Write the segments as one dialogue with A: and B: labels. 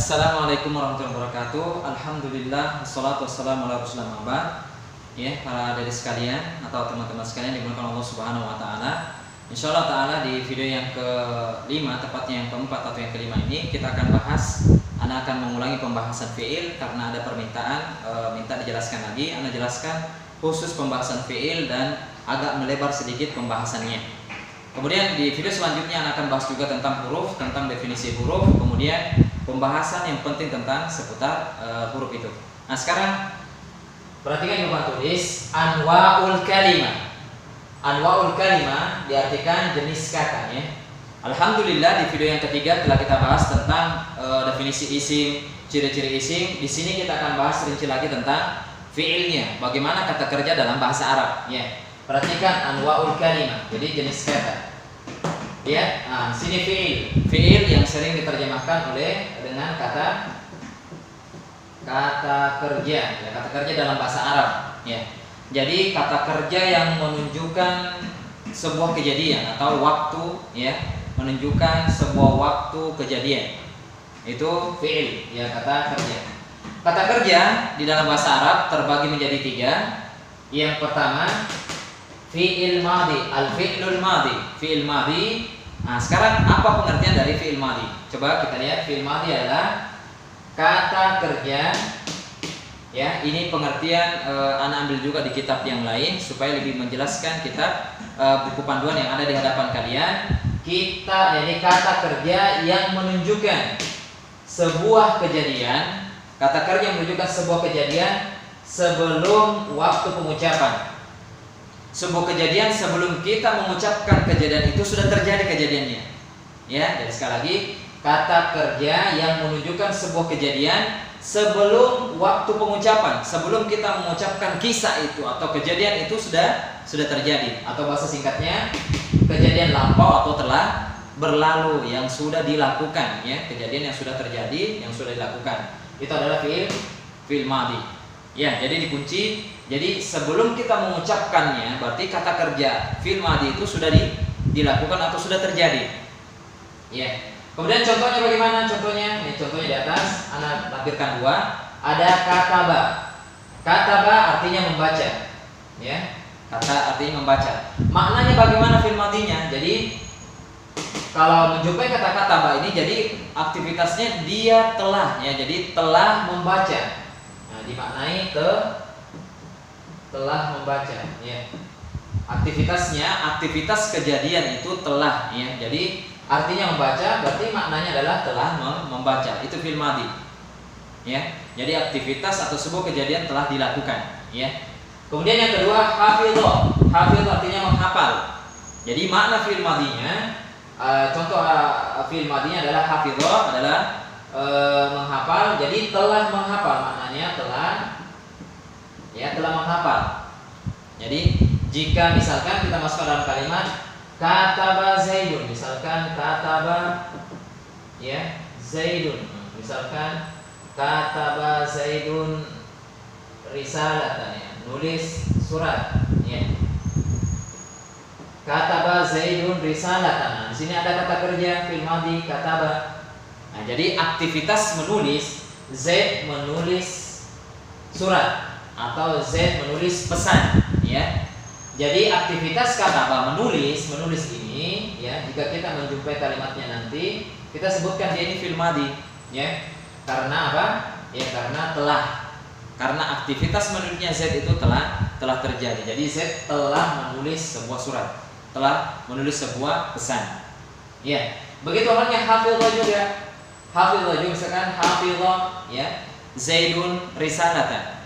A: Assalamualaikum warahmatullahi wabarakatuh. Alhamdulillah, wassalatu wassalamu ala rasulillah. Ya, para adik sekalian atau teman-teman sekalian dimuliakan Allah Subhanahu wa taala. Insyaallah taala di video yang kelima, tepatnya yang keempat atau yang kelima ini kita akan bahas. Ana akan mengulangi pembahasan fiil karena ada permintaan minta dijelaskan lagi. Ana jelaskan khusus pembahasan fiil dan agak melebar sedikit pembahasannya. Kemudian di video selanjutnya Ana akan bahas juga tentang huruf, tentang definisi huruf, kemudian pembahasan yang penting tentang seputar huruf itu. Nah, sekarang perhatikan yang Bapak tulis anwa'ul kalimah. Anwa'ul kalimah diartikan jenis kata ya. Alhamdulillah di video yang ketiga telah kita bahas tentang definisi isim, ciri-ciri isim. Di sini kita akan bahas rinci lagi tentang fiilnya, bagaimana kata kerja dalam bahasa Arab ya. Perhatikan anwa'ul kalimah, jadi jenis kata. Ya, nah, sini fiil yang sering diterjemahkan dengan kata kerja, ya, kata kerja dalam bahasa Arab, ya. Jadi kata kerja yang menunjukkan sebuah kejadian atau waktu, ya, menunjukkan sebuah waktu kejadian. Itu fiil, ya, kata kerja. Kata kerja di dalam bahasa Arab terbagi menjadi tiga. Yang pertama fi'il madhi, al-fi'lul madhi, fi'il madhi. Nah, sekarang apa pengertian dari fi'il madhi? Coba kita lihat, fi'il madhi adalah kata kerja. Ya, ini pengertian Ana ambil juga di kitab yang lain supaya lebih menjelaskan kitab buku panduan yang ada di hadapan kalian. Ini kata kerja yang menunjukkan sebuah kejadian, kata kerja yang menunjukkan sebuah kejadian sebelum waktu pengucapan. Sebuah kejadian sebelum kita mengucapkan kejadian itu sudah terjadi kejadiannya. Ya, jadi sekali lagi kata kerja yang menunjukkan sebuah kejadian sebelum waktu pengucapan, sebelum kita mengucapkan kisah itu atau kejadian itu sudah terjadi, atau bahasa singkatnya kejadian lampau atau telah berlalu yang sudah dilakukan ya, kejadian yang sudah terjadi yang sudah dilakukan. Itu adalah fi'il madhi. Ya, jadi dikunci. Jadi sebelum kita mengucapkannya, berarti kata kerja fi'il madhi itu sudah dilakukan atau sudah terjadi. Ya. Kemudian contohnya bagaimana? Contohnya, ini contohnya di atas, Ana lampirkan dua. Ada kataba. Kataba artinya membaca. Ya. Kata artinya membaca. Maknanya bagaimana fi'il madhinya? Jadi kalau menjumpai kata kataba ini, jadi aktivitasnya dia telah, ya. Jadi telah membaca. Nah, dimaknai telah membaca, ya. Aktivitas kejadian itu telah, ya. Jadi artinya membaca, berarti maknanya adalah telah membaca. Itu fi'il madhi, ya. Jadi aktivitas atau sebuah kejadian telah dilakukan, ya. Kemudian yang kedua hafidho. Hafidho artinya menghafal. Jadi makna fi'il madhinya, contoh fi'il madhinya adalah hafidho, adalah menghafal. Jadi telah menghafal, maknanya telah menghafal. Jadi jika misalkan kita masuk ke dalam kalimat kataba Zaidun, misalkan kataba ya Zaidun, misalkan kataba Zaidun risalatan, ya, nulis surat, ya. Kataba Zaidun risalatan. Nah, di sini ada kata kerja fi'il madhi kataba. Nah, jadi aktivitas menulis, Z menulis surat atau Z menulis pesan, ya. Jadi aktivitas kataba menulis ini, ya, jika kita menjumpai kalimatnya nanti kita sebutkan dia ini fi'il madhi, ya. Karena apa? Ya, karena aktivitas menulisnya Z itu telah terjadi. Jadi Z telah menulis sebuah surat, telah menulis sebuah pesan. Ya. Begitu halnya hafidho juga. Hafidho juga, misalkan hafidho, ya, Zaidun risalatan.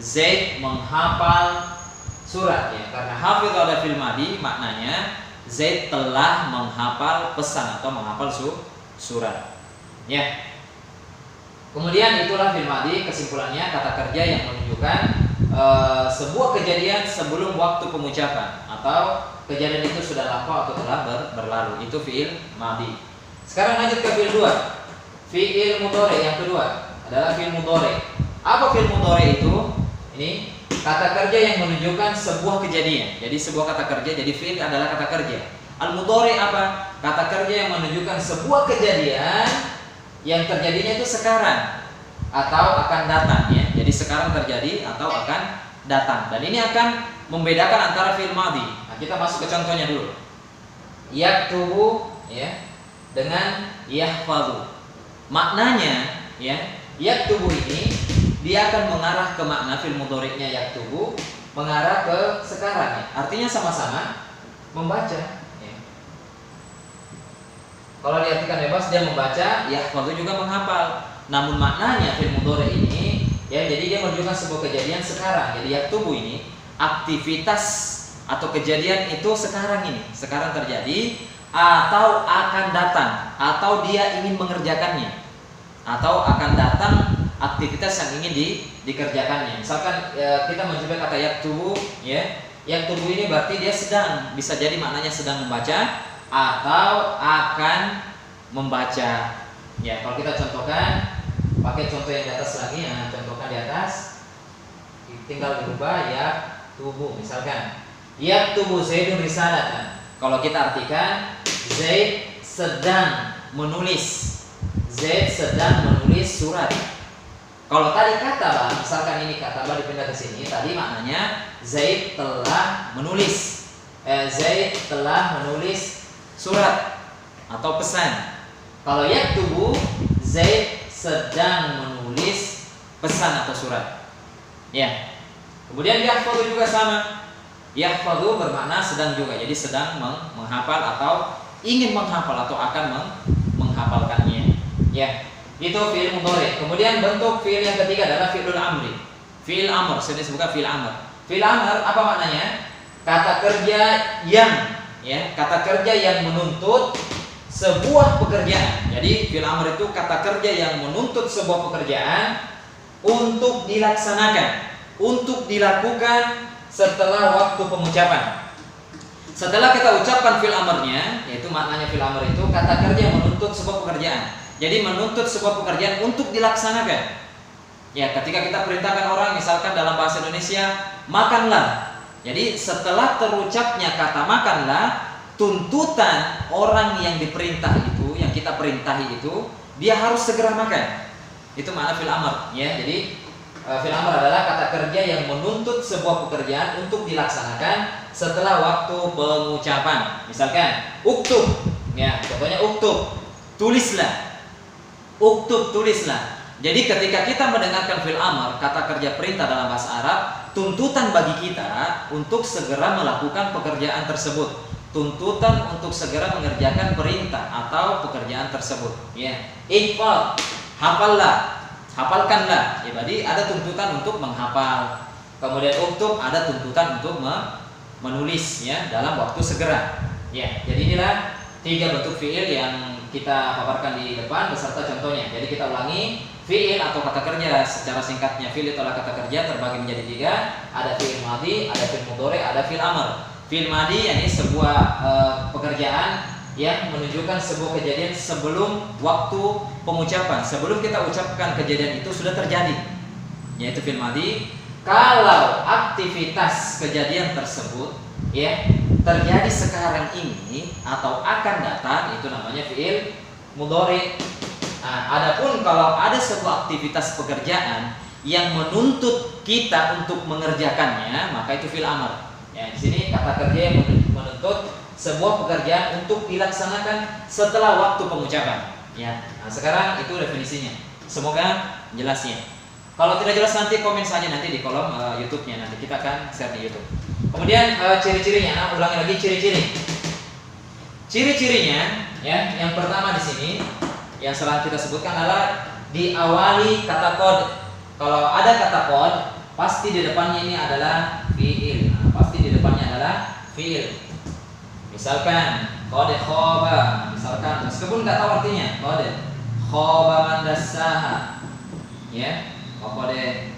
A: Zaid menghafal surat, ya. Karena hafidho ada fi'il madhi, maknanya Zaid telah menghafal pesan atau menghafal surat. Ya. Kemudian itulah fi'il madhi, kesimpulannya kata kerja yang menunjukkan sebuah kejadian sebelum waktu pengucapan atau kejadian itu sudah lampau atau telah berlalu. Itu fi'il madhi. Sekarang lanjut ke fi'il 2. Fi'il mudhari yang kedua adalah fi'il mudhari. Apa fi'il mudhari itu? Ini kata kerja yang menunjukkan sebuah kejadian. Jadi sebuah kata kerja, jadi fi'il adalah kata kerja. Al mudhari apa? Kata kerja yang menunjukkan sebuah kejadian yang terjadinya itu sekarang atau akan datang ya. Jadi sekarang terjadi atau akan datang. Dan ini akan membedakan antara fi'il madhi. Nah, kita masuk ke contohnya dulu. Yaktubu ya dengan yahfazu. Maknanya ya, yaktubu ini dia akan mengarah ke makna fi'il mudhari'nya yaktubu, mengarah ke sekarang ya. Artinya sama-sama membaca ya. Kalau diartikan bebas dia membaca, yahfazu juga menghafal. Namun maknanya fi'il mudhari' ini ya, jadi dia menunjukkan sebuah kejadian sekarang. Jadi yaktubu ini aktivitas atau kejadian itu sekarang ini, sekarang terjadi atau akan datang, atau dia ingin mengerjakannya, atau akan datang aktivitas yang ingin dikerjakannya. Misalkan ya, kita mencoba kata yaktubu ya. Yaktubu ini berarti dia sedang, bisa jadi maknanya sedang membaca atau akan membaca. Ya, kalau kita contohkan pakai contoh yang di atas lagi ya, contohkan di atas. Tinggal dirubah yaktubu. Misalkan yaktubu Zaidun risalatan. Kalau kita artikan Zaid sedang menulis. Zaid sedang menulis surat. Kalau tadi kataba, misalkan ini kataba dipindah ke sini, tadi maknanya Zaid telah menulis. Zaid telah menulis surat atau pesan. Kalau yaktubu, Zaid sedang menulis pesan atau surat. Ya. Kemudian yahfazu juga sama. Yahfazu bermakna sedang juga, jadi sedang menghafal atau ingin menghafal atau akan menghafalkannya. Ya. Itu fi'il mudhari. Kemudian bentuk fi'il yang ketiga adalah fi'lul amri. Fi'il amr, sini disebutkan fi'il amr. Fi'il amr apa maknanya? Kata kerja yang ya, kata kerja yang menuntut sebuah pekerjaan. Jadi fi'il amr itu kata kerja yang menuntut sebuah pekerjaan untuk dilaksanakan, untuk dilakukan setelah waktu pengucapan. Setelah kita ucapkan fi'il amrnya, yaitu maknanya fi'il amr itu kata kerja yang menuntut sebuah pekerjaan. Jadi menuntut sebuah pekerjaan untuk dilaksanakan. Ya, ketika kita perintahkan orang, misalkan dalam bahasa Indonesia, makanlah. Jadi setelah terucapnya kata makanlah, tuntutan orang yang diperintah itu, yang kita perintahi itu, dia harus segera makan. Itu makna fi'il amr. Ya, jadi fi'il amr adalah kata kerja yang menuntut sebuah pekerjaan untuk dilaksanakan setelah waktu pengucapan. Misalkan, uktub. Ya, contohnya uktub. Tulislah. Uktub, tulislah. Jadi ketika kita mendengarkan fi'il amr, kata kerja perintah dalam bahasa Arab, tuntutan bagi kita untuk segera melakukan pekerjaan tersebut. Tuntutan untuk segera mengerjakan perintah atau pekerjaan tersebut. Ya. Ihfal, hafallah, hafalkanlah. Ya, berarti ada tuntutan untuk menghafal. Kemudian uktub, ada tuntutan untuk menulis ya dalam waktu segera. Ya. Jadi inilah 3 bentuk fi'il yang kita paparkan di depan beserta contohnya. Jadi kita ulangi, fi'il atau kata kerja secara singkatnya fi'il adalah kata kerja terbagi menjadi 3. Ada fi'il madhi, ada fi'il mudhari, ada fi'il amr. Fi'il madhi yakni sebuah pekerjaan yang menunjukkan sebuah kejadian sebelum waktu pengucapan. Sebelum kita ucapkan kejadian itu sudah terjadi, yaitu fi'il madhi. Kalau aktivitas kejadian tersebut ya terjadi sekarang ini atau akan datang, itu namanya fi'il mudhari. Nah, adapun kalau ada sebuah aktivitas pekerjaan yang menuntut kita untuk mengerjakannya, maka itu fi'il amr. Ya, di sini kata kerja yang menuntut sebuah pekerjaan untuk dilaksanakan setelah waktu pengucapan. Ya. Nah, sekarang itu definisinya. Semoga jelasnya. Kalau tidak jelas nanti komen saja nanti di kolom YouTube-nya, nanti kita akan share di YouTube. Kemudian ciri-cirinya, nah, ulangi lagi ciri-ciri. Ciri-cirinya, ya, yang pertama di sini yang selalu kita sebutkan adalah diawali kata kod. Kalau ada kata kod, pasti di depannya ini adalah fiil. Nah, pasti di depannya adalah fiil. Misalkan kode khoba, misalkan meskipun nggak tahu artinya kode khoba man dassaha, ya, kode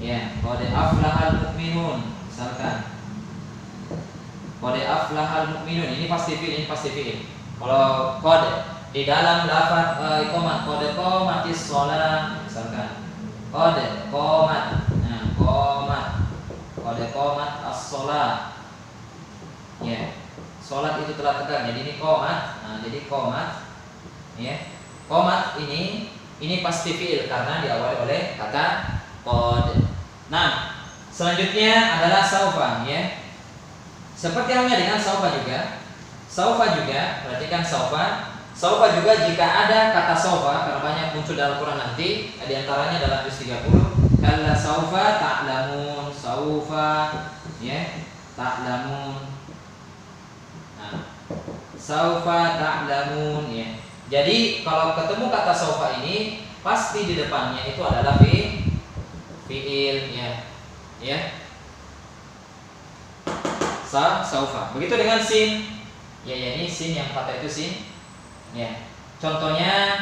A: ya, kode aflahal mu'minun, misalkan kode aflahal mu'minun, ini pasti fi'il, ini pasti fi'il. Kalau kode di dalam lafaz iqamah, kode qomatis shalah, misalkan kode qomat, nah qomat, kode qomat as-shalah, ya, salat itu telah tegak, jadi ini qomat, nah jadi qomat, ya. Qomat ini pasti fi'il karena diawali oleh kata qad. Nah, selanjutnya adalah saufa, ya. Seperti halnya dengan saufa juga. Saufa juga, perhatikan saufa. Saufa juga jika ada kata saufa, karena banyak muncul dalam Quran nanti, di antaranya dalam juz 30, kalla saufa ta'lamun, saufa, ya, ta'lamun. Nah, saufa ta'lamun, ya. Jadi kalau ketemu kata saufa ini, pasti di depannya itu adalah fi'il, ya. Ya. Saufa. Begitu dengan sin. Ya, ini sin yang fathah itu sin. Ya. Contohnya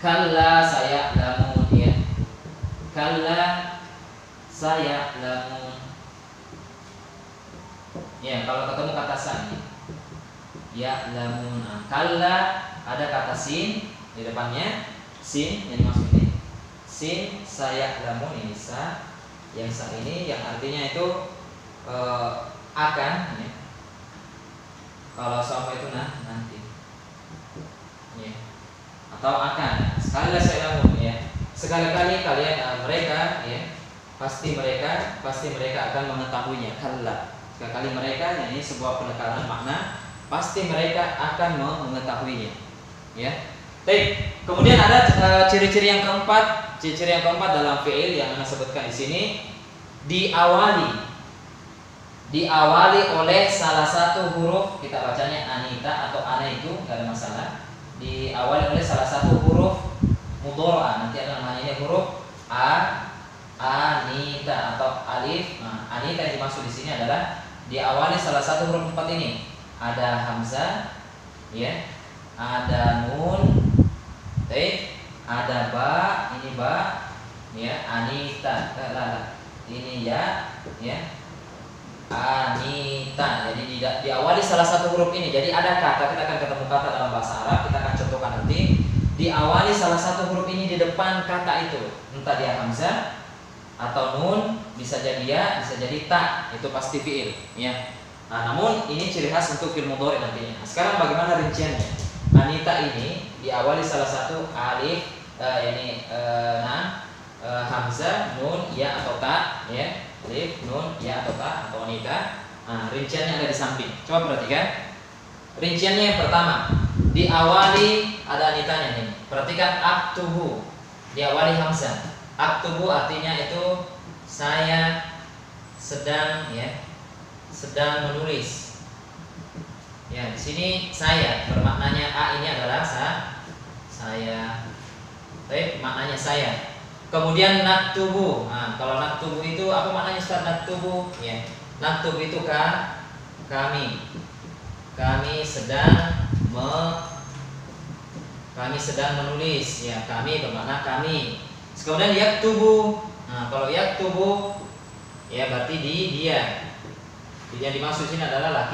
A: kalla saya'lamun, ya. Kalla saya'lamun. Ya, kalau ketemu kata sa ya'lamun. Nah, kalla ada kata sin di depannya, sin yang dimaksud ini. Sin saya'lamun ini sa. Yang sa ini yang artinya itu akan, ya. Kalau saufa itu nanti, ya. Atau akan. Sekali saya lamun, ya. Sekali-kali kalian mereka, ya, pasti mereka akan mengetahuinya. Kalla. Sekali mereka, ini sebuah penekanan makna, pasti mereka akan mengetahuinya, ya. Baik. Kemudian ada ciri-ciri yang keempat. Ciri-ciri yang keempat dalam fi'il yang Anda sebutkan di sini, diawali oleh salah satu huruf, kita bacanya anita atau ana itu enggak ada masalah. Diawali oleh salah satu huruf mudhora'ah, nanti ada namanya huruf anita atau alif. Nah, anita yang dimaksud di sini adalah diawali salah satu huruf 4 ini. Ada hamzah, ya. Ada nun, ada ba, ini ba, ya, anita, ini ya, anita. Jadi diawali salah satu huruf ini. Jadi ada kata, kita akan ketemu kata dalam bahasa Arab, kita akan contohkan nanti. Diawali salah satu huruf ini di depan kata itu, entah dia hamzah atau nun, bisa jadi ya, bisa jadi ta, itu pasti fi'il, ya. Nah, namun ini ciri khas untuk fi'il mudhari nantinya. Nah, sekarang bagaimana rinciannya? Anita ini diawali salah satu alif, hamzah, nun, ya atau ta, ya. Alif, nun, ya atau ta atau anita. Nah, rinciannya ada di samping. Coba perhatikan. Rinciannya yang pertama, diawali ada anitanya nih. Perhatikan aktubu, diawali hamzah. Aktubu artinya itu saya sedang, ya, sedang menulis. Ya, di sini saya bermaknanya a ini adalah saya. Baik, maknanya saya. Kemudian naktubu. Nah, kalau naktubu itu apa maknanya Ustaz naktubu? Ya. Naktubu itu kami. Kami sedang menulis, ya. Kami bermakna kami. Kemudian yaktubu. Nah, kalau yaktubu, ya berarti dia. Yang dimaksud sini adalah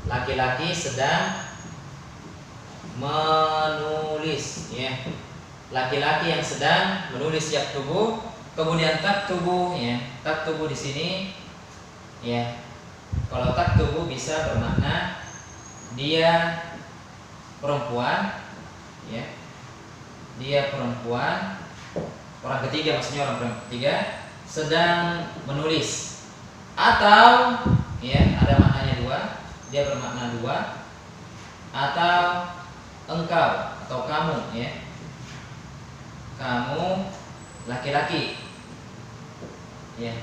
A: laki-laki sedang menulis, ya. Laki-laki yang sedang menulis yaktubu. Kemudian taktubu, ya. Taktubu di sini, ya. Kalau taktubu bisa bermakna dia perempuan, ya. Dia perempuan, orang ketiga, maksudnya orang ketiga sedang menulis. Atau, ya, ada maknanya dua, dia bermakna dua. Atau engkau atau kamu, ya. Kamu laki-laki, ya.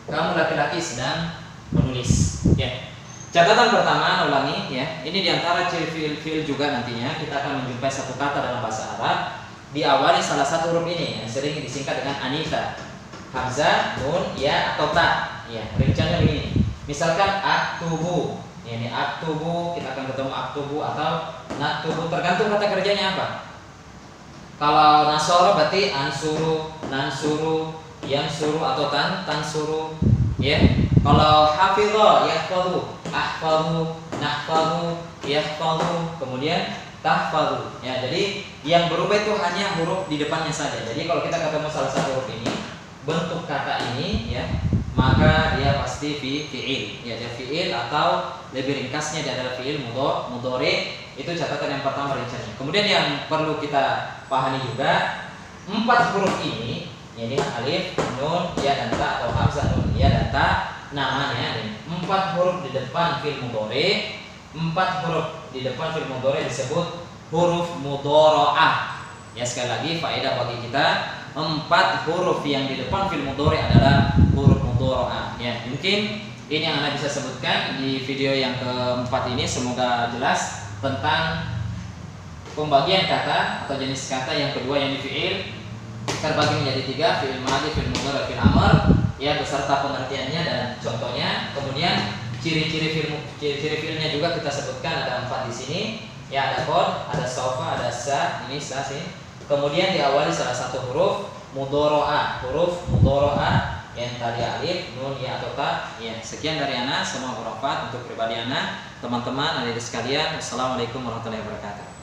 A: Kamu laki-laki sedang menulis, ya. Catatan pertama, ulangi, ya. Ini diantara ciri fiil juga nantinya kita akan menjumpai satu kata dalam bahasa Arab diawali salah satu huruf ini yang sering disingkat dengan anita, hamzah, nun, ya atau ta. Ya, rinciannya begini. Misalkan aktubu, ya, ini aktubu, kita akan ketemu aktubu atau naktubu, tergantung kata kerjanya apa. Kalau nasoro berarti ansuru, nansuru, yansuru atau tansuru, ya. Kalau hafidho, yahfadhu, ahfadhu, nahfadhu, yahfadhu, kemudian tahfadhu. Ya, jadi yang berubah itu hanya huruf di depannya saja. Jadi kalau kita ketemu salah satu huruf ini, bentuk kata ini, ya, maka dia pasti fi'il. Ya, dia fi'il atau lebih ringkasnya dia adalah fi'il mudhari. Itu catatan yang pertama rinciannya. Kemudian yang perlu kita pahami juga, 4 huruf ini, jadi alif, nun, ya dan ta, atau hamzah, nun, ya dan ta, namanya 4 huruf di depan fi'il mudhari. 4 huruf di depan fi'il mudhari disebut huruf mudhara'ah. Ya, sekali lagi faedah bagi kita, 4 huruf yang di depan fi'il mudhari adalah huruf mudhara'ah. Ya, mungkin ini yang Anda bisa sebutkan di video yang keempat ini. Semoga jelas tentang pembagian kata atau jenis kata yang kedua yang di fi'il terbagi menjadi 3, fi'il madhi, fi'il mudhari, fi'il amr, ya, beserta pengertiannya dan contohnya. Kemudian ciri-ciri fi'ilnya juga kita sebutkan, ada 4 di sini. Ya, ada qad, ada saufa, ada sa, ini sa sih. Kemudian diawali salah satu huruf mudhara'ah, yang tadi alif, nun, ya atau ta. Ya, sekian dari ana, semua bermanfaat untuk pribadi ana, teman-teman, adik sekalian. Wassalamualaikum warahmatullahi wabarakatuh.